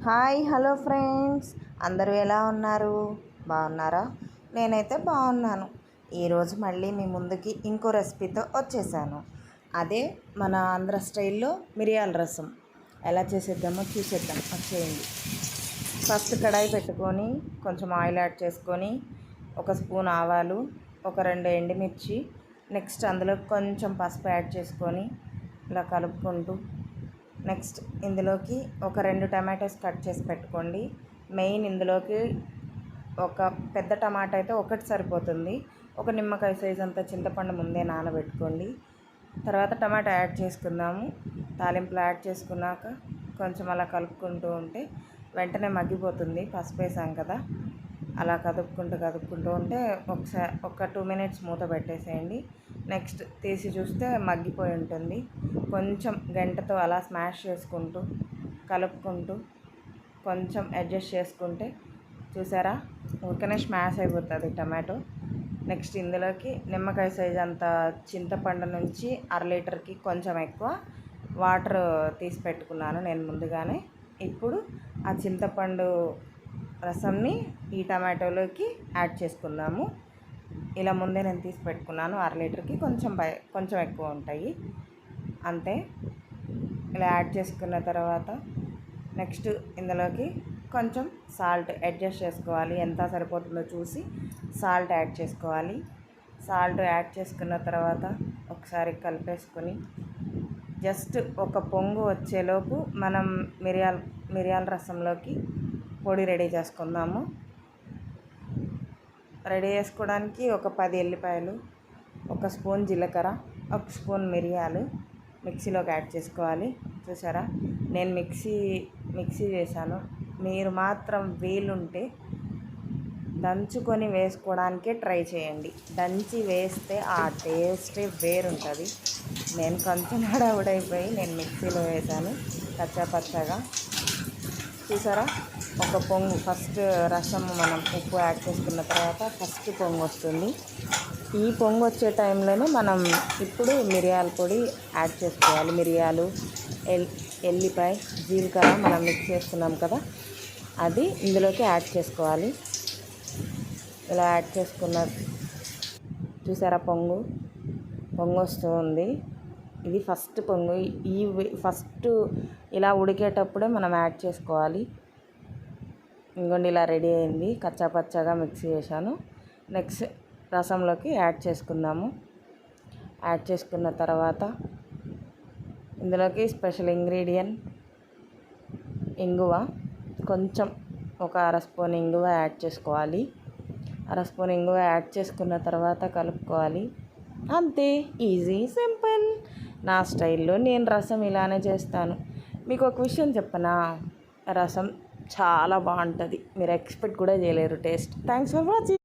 Hi hello friends, అందరూ ఎలా ఉన్నారు? బాగున్నారా? నేనైతే బాగున్నాను. ఈరోజు మళ్ళీ మీ ముందుకి ఇంకో రెసిపీతో వచ్చేసాను. అదే మన ఆంధ్ర స్టైల్లో మిరియాల రసం ఎలా చేసేద్దామో చూసేద్దాం. వచ్చేయండి. ఫస్ట్ కడాయి పెట్టుకొని కొంచెం ఆయిల్ యాడ్ చేసుకొని ఒక స్పూన్ ఆవాలు, ఒక 2 ఎండుమిర్చి, నెక్స్ట్ అందులో కొంచెం పసుపు యాడ్ చేసుకొని ఇలా కలుపుకుంటూ నెక్స్ట్ ఇందులోకి ఒక 2 టమాటోస్ కట్ చేసి పెట్టుకోండి. మెయిన్ ఇందులోకి ఒక పెద్ద టమాటా అయితే ఒకటి సరిపోతుంది. ఒక నిమ్మకాయ సైజ్ అంత చింతపండు ముందే నానబెట్టుకోండి. తర్వాత టమాటా యాడ్ చేసుకుందాము. తాలింపులో యాడ్ చేసుకున్నాక కొంచెం అలా కలుపుకుంటూ ఉంటే వెంటనే మగ్గిపోతుంది. పసుపు వేసాం కదా, అలా కదుపుకుంటూ ఉంటే ఒకసారి ఒక 2 మినిట్స్ మూత పెట్టేసేయండి. నెక్స్ట్ తీసి చూస్తే మగ్గిపోయి ఉంటుంది. కొంచెం గంటతో అలా స్మాష్ చేసుకుంటూ కలుపుకుంటూ కొంచెం అడ్జస్ట్ చేసుకుంటే చూసారా, ఊరికనే స్మాష్ అయిపోతుంది టమాటో. నెక్స్ట్ ఇందులోకి నిమ్మకాయ సైజ్ అంత చింతపండు నుంచి 1/2 లీటర్కి కొంచెం ఎక్కువ వాటర్ తీసి పెట్టుకున్నాను నేను ముందుగానే. ఇప్పుడు ఆ చింతపండు రసంని ఈ టమాటోలోకి యాడ్ చేసుకుందాము. ఇలా ముందే నేను తీసి పెట్టుకున్నాను. 1/2 లీటర్కి కొంచెం ఎక్కువ ఉంటాయి అంతే. ఇలా యాడ్ చేసుకున్న తర్వాత నెక్స్ట్ ఇందులోకి కొంచెం సాల్ట్ అడ్జస్ట్ చేసుకోవాలి. ఎంత సరిపోతుందో చూసి సాల్ట్ యాడ్ చేసుకోవాలి. సాల్ట్ యాడ్ చేసుకున్న తర్వాత ఒకసారి కలిపేసుకొని జస్ట్ ఒక పొంగు వచ్చేలోపు మనం మిరియాల రసంలోకి పొడి రెడీ చేసుకుందాము. రెడీ చేసుకోవడానికి ఒక 10 ఎల్లిపాయలు, ఒక స్పూన్ జీలకర్ర, ఒక స్పూన్ మిరియాలు మిక్సీలోకి యాడ్ చేసుకోవాలి. చూసారా, నేను మిక్సీ చేశాను. మీరు మాత్రం వీలుంటే దంచుకొని వేసుకోవడానికే ట్రై చేయండి. దంచి వేస్తే ఆ టేస్టే వేరుంటుంది. నేను కొంచెం హడావుడైపోయి నేను మిక్సీలో వేశాను పచ్చగా. చూసారా, ఒక పొంగు ఫస్ట్ రసం మనం ఉప్పు యాడ్ చేసుకున్న తర్వాత ఫస్ట్ పొంగు వస్తుంది. ఈ పొంగు వచ్చే టైంలోనే మనం ఇప్పుడు మిరియాల పొడి యాడ్ చేసుకోవాలి. మిరియాలు, ఎల్లిపాయ, జీలకర్ర మనం మిక్స్ చేసుకున్నాం కదా, అది ఇందులోకి యాడ్ చేసుకోవాలి. ఇలా యాడ్ చేసుకున్న చూసారా, పొంగు వస్తూ ఉంది. ఇది ఫస్ట్ పొంగు. ఫస్ట్ ఇలా ఉడికేటప్పుడే మనం యాడ్ చేసుకోవాలి. ఇంకోండి ఇలా రెడీ అయింది. పచ్చగా మిక్స్ చేశాను. నెక్స్ట్ రసంలోకి యాడ్ చేసుకుందాము. యాడ్ చేసుకున్న తర్వాత ఇందులోకి స్పెషల్ ఇంగ్రీడియంట్ ఇంగువ, కొంచెం ఒక 1/2 స్పూన్ ఇంగువ యాడ్ చేసుకోవాలి. 1/2 స్పూన్ ఇంగువ యాడ్ చేసుకున్న తర్వాత కలుపుకోవాలి. అంతే, ఈజీ, సింపుల్. నా స్టైల్లో నేను రసం ఇలానే చేస్తాను. మీకు ఒక విషయం చెప్పనా, రసం చాలా బాగుంటుంది. మీరు ఎక్స్పెక్ట్ కూడా చేయలేరు టేస్ట్. Thanks for watching.